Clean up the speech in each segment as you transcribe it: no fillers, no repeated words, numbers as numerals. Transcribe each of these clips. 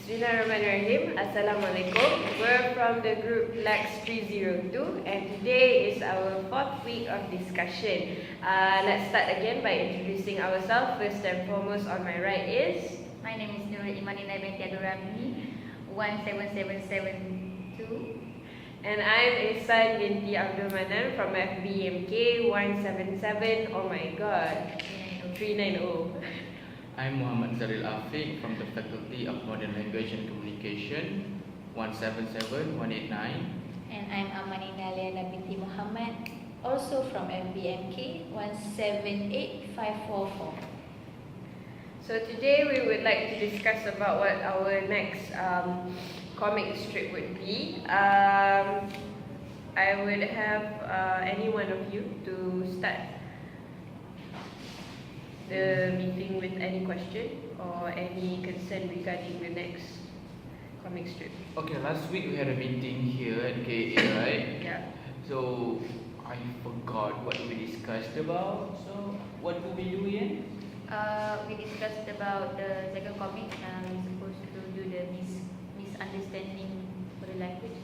Bismillahirrahmanirrahim. Assalamualaikum. We're from the group LAX 302 and today is our fourth week of discussion. Let's start again by introducing ourselves. First and foremost on my right is... My name is Nurul Imanina binti Abdurrahmi, 17772. And I'm Ihsan binti Abdul Manan from FBMK 177. Oh my god, 390. I'm Muhammad Zaril Afiq from the Faculty of Modern Language and Communication 177189. And I'm Amanina Liana binti Muhammad, also from FBMK 178544. So today we would like to discuss about what our next comic strip would be. I would have any one of you to start the meeting with any question or any concern regarding the next comic strip. Okay, last week we had a meeting here at KA, right? Yeah. So I forgot what we discussed about. So what do we do again? We discussed about the second comic. We're supposed to do the misunderstanding for the language.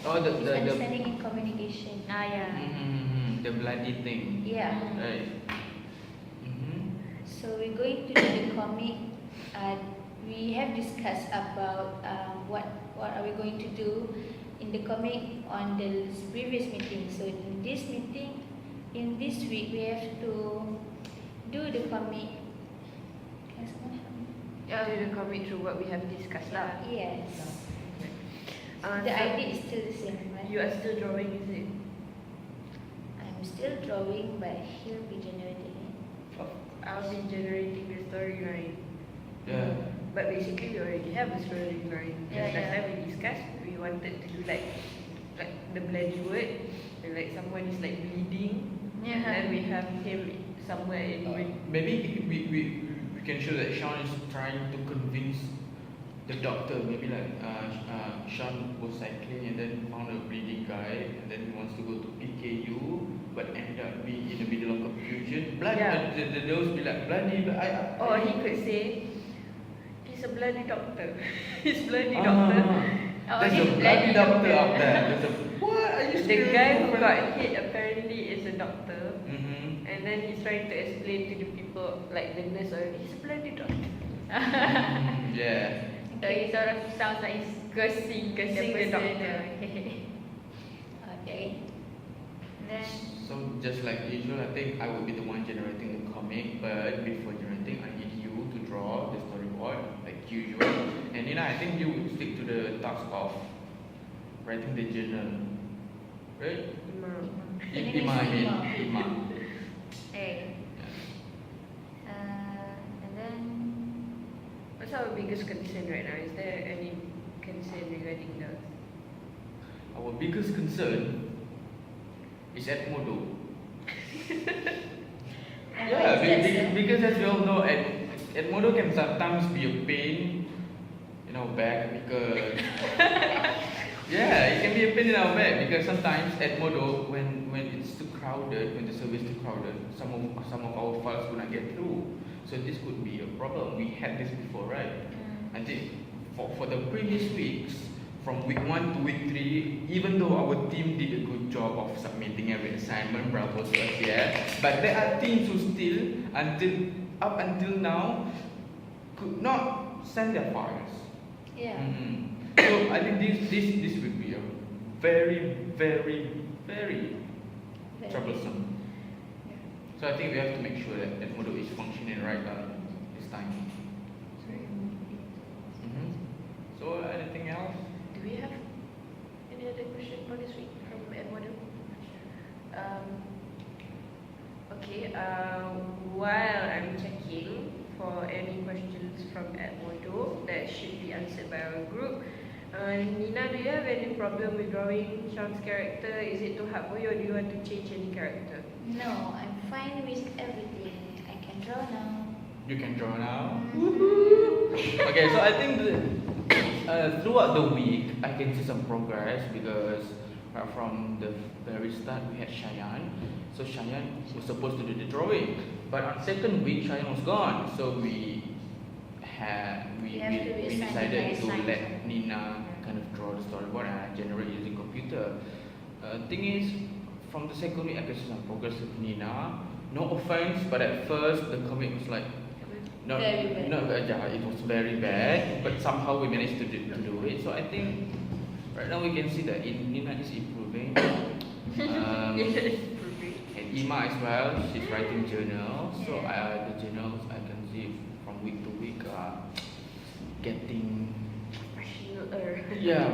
Oh, the misunderstanding in communication. Yeah. The bloody thing. Yeah. Right. So we're going to do the comic. We have discussed about what are we going to do in the comic on the previous meeting. So in this meeting, in this week, we have to do the comic. Do the comic through what we have discussed lah. Yes. So The idea is still the same, right? you are still drawing, is it? I'm still drawing, but he'll be generating it. I'll be generating the storyline. Yeah. But basically we already have a storyline. Last time we discussed, we wanted to do like the bloody word, and like someone is like bleeding, and then we have him somewhere in Maybe we can show that Sean is trying to convince the doctor. Maybe like Sean was cycling and then found a bleeding guy, and then he wants to go to PKU, but ended up being in the middle of confusion. Those be like bloody, but or he could say he's a bloody doctor. He's bloody doctor. There's a bloody doctor out there. There's a what are you The still guy who doing? got hit apparently is a doctor. Mm-hmm. And then he's trying to explain to the people, like the nurse, he's a bloody doctor. Yeah. So he sort of sounds like he's Cursing the person. doctor. Okay. Then So just like usual, I think I will be the one generating the comic, but before generating, I need you to draw the storyboard like usual. And Nina, I think you will stick to the task of writing the journal, right? Ima. hey. And then What's our biggest concern right now? Is there any concern regarding the... Our biggest concern is Edmodo. Because as we all know, Edmodo can sometimes be a pain in our back because it can be a pain in our back because sometimes Edmodo, when it's too crowded, when the service is too crowded, some of our files will not get through. So this could be a problem. We had this before, right? I think for the previous weeks, from week 1 to week 3, even though our team did a good job of submitting every assignment, bravo to us, yeah. But there are teams who still, up until now, could not send their files. yeah. So I think this will be a very, very, very troublesome. So I think we have to make sure that Edmodo is functioning right this time. So anything else? Do we have any other question for this week from Edmodo? Okay, while I'm checking for any questions from Edmodo that should be answered by our group, Nina, do you have any problem with drawing Sean's character? Is it too hard for you, or do you want to change any character? No, I'm fine with everything. I can draw now. You can draw now. Okay, so I think throughout the week I can see some progress because from the very start we had Cheyenne. So Cheyenne was supposed to do the drawing, but on second week Cheyenne was gone. So we We have to reassign decided to Design. let Nina kind of draw the storyboard and I generate using computer. Thing is, from the second week I could see some progress with Nina. No offense, but at first the comic was like Very bad. yeah, it was very bad. But somehow we managed to do it. So I think right now we can see that Nina is improving. And Ima as well, she's writing journals. So the journals I can see from week to week are getting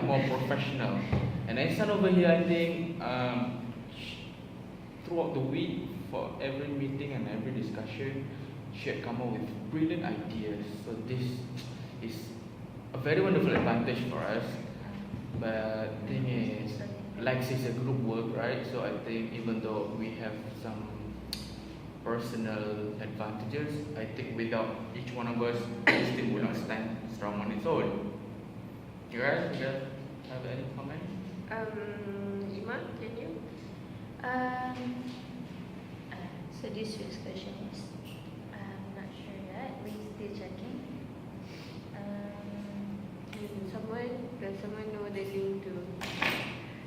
more professional. And then son over here, I think throughout the week for every meeting and every discussion, she had come up with brilliant ideas. So this is a very wonderful advantage for us. But the thing is, LAX is a group work, right? So I think even though we have some personal advantages, I think without each one of us, it still will not stand strong on its own. You guys have any comment? Ima, can you? So this week's question is, I'm not sure yet. We still checking. Does someone know the link to?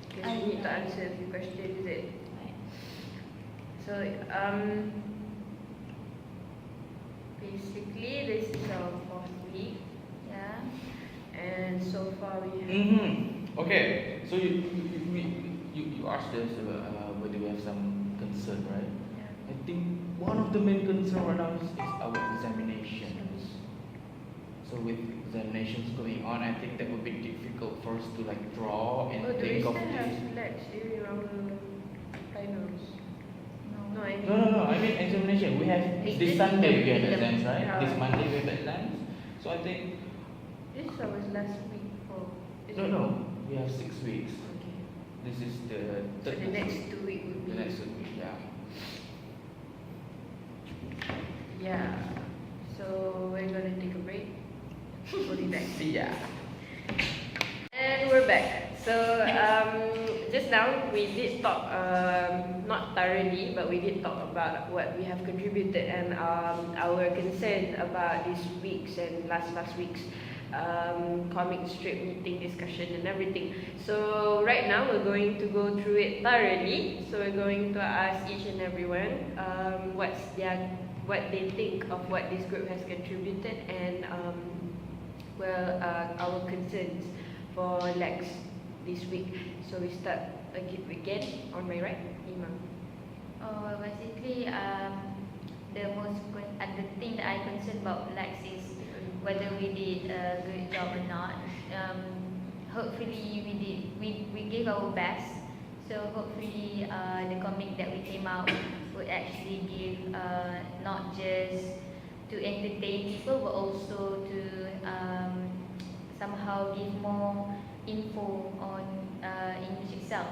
Because we need to answer a few questions, is it? Right. So, basically, this is our 4th week, Yeah. and so far we have. Mm-hmm. Okay, so you asked us whether we have some concern, right? I think one of the main concerns right now is our examinations. So with examinations going on, I think that would be difficult for us to like draw and Do we think still of have this. LAX during our finals? No, I mean. No. I mean examination. We have this Sunday we have exams, right? Yeah. This Monday we have exams. So I think This was last week. no. We have 6 weeks. Okay. This is the So third. the next 2 weeks would be. The next week, yeah. Yeah. So we're gonna take a break. We'll be back. See ya. And we're back. So just now we did talk, not thoroughly, but we did talk about what we have contributed and our concern about this week's and last week's comic strip meeting discussion and everything. So right now we're going to go through it thoroughly. So we're going to ask each and everyone what they think of what this group has contributed and our concerns for LAX this week. So we start again on my right, Ima. Basically, the thing that I concerned about LAX is whether we did a good job or not. Hopefully we gave our best. So hopefully the comic that we came out would actually give not just to entertain people but also to somehow give more info on English itself.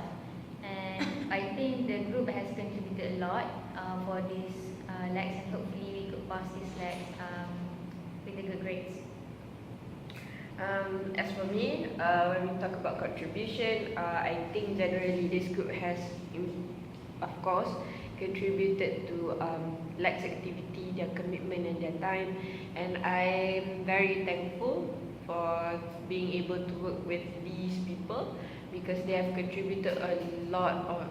And I think the group has contributed a lot for this LAX, and hopefully we could pass this LAX with a good grades. As for me, when we talk about contribution, I think generally this group has, of course, contributed to LAX activity, their commitment and their time, and I'm very thankful for being able to work with these people because they have contributed a lot of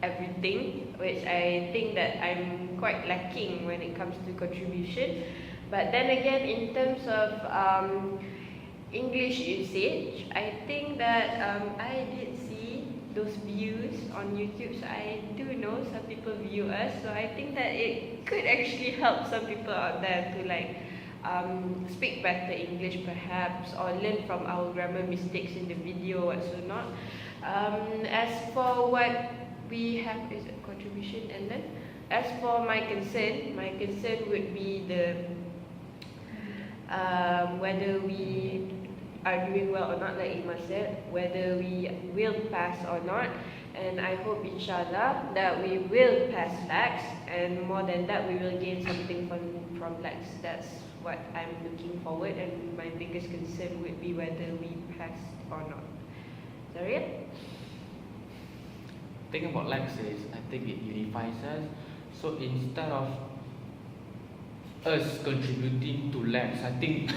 everything, which I think that I'm quite lacking when it comes to contribution. But then again, in terms of English usage, I think that I did see those views on YouTube. So I do know some people view us. So I think that it could actually help some people out there to like speak better English perhaps, or learn from our grammar mistakes in the video or so not. As for what we have is a contribution, and then as for my concern would be the whether we are doing well or not, like Ima said, whether we will pass or not. And I hope inshallah that we will pass LAX, and more than that we will gain something from LAX. That's what I'm looking forward, and my biggest concern would be whether we pass or not. Sorry? Thing about LAX is I think it unifies us. So instead of us contributing to LAX, I think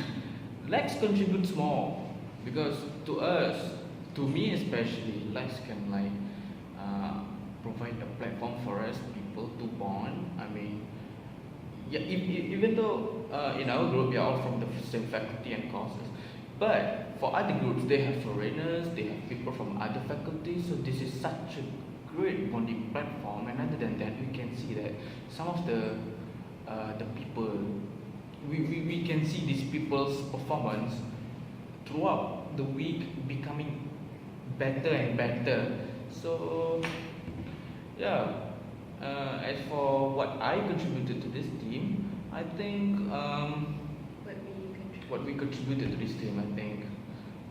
LAX contributes more because to us, to me especially, LAX can like provide a platform for us people to bond. I mean, yeah, even though in our group we are all from the same faculty and courses, but for other groups they have foreigners, they have people from other faculties. So this is such a great bonding platform. And other than that, we can see that some of the people we can see these people's performance throughout the week becoming better and better. So yeah, as for what I contributed to this team, I think what we contributed to this team, I think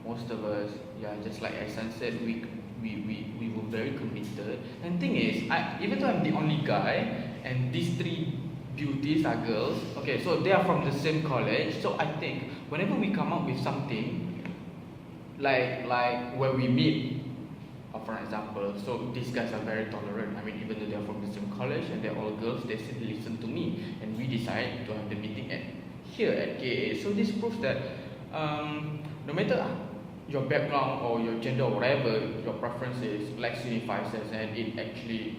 most of us, yeah, just like Aisan said, we were very committed. And thing is, even though I'm the only guy, and these three beauties are girls, okay, so they are from the same college. So I think whenever we come up with something, like where we meet, for example, so these guys are very tolerant. I mean, even though they're from the same college and they're all girls, they still listen to me, and we decide to have the meeting here at KA. So this proves that no matter your background or your gender or whatever your preference is, LAX unifies us, and it actually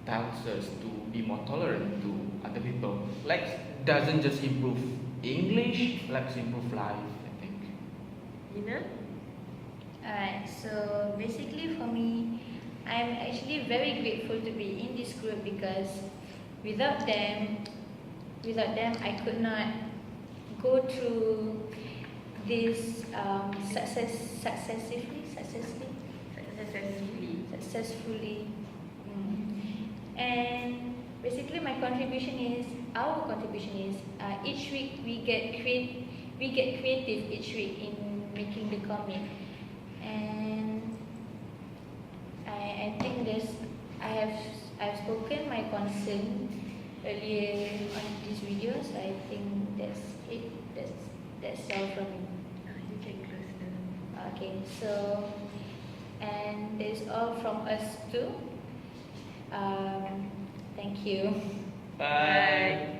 tells us to be more tolerant to other people. LAX doesn't just improve English, LAX improve life, I think. Nina? Alright, so basically for me, I'm actually very grateful to be in this group because without them, I could not go through this successfully. And basically, our contribution is each week we get creative each week in making the comic. And I think I've spoken my concern earlier on this video, so I think that's it. That's all from me. You can close them. Okay, so and that's all from us too. Thank you. Bye.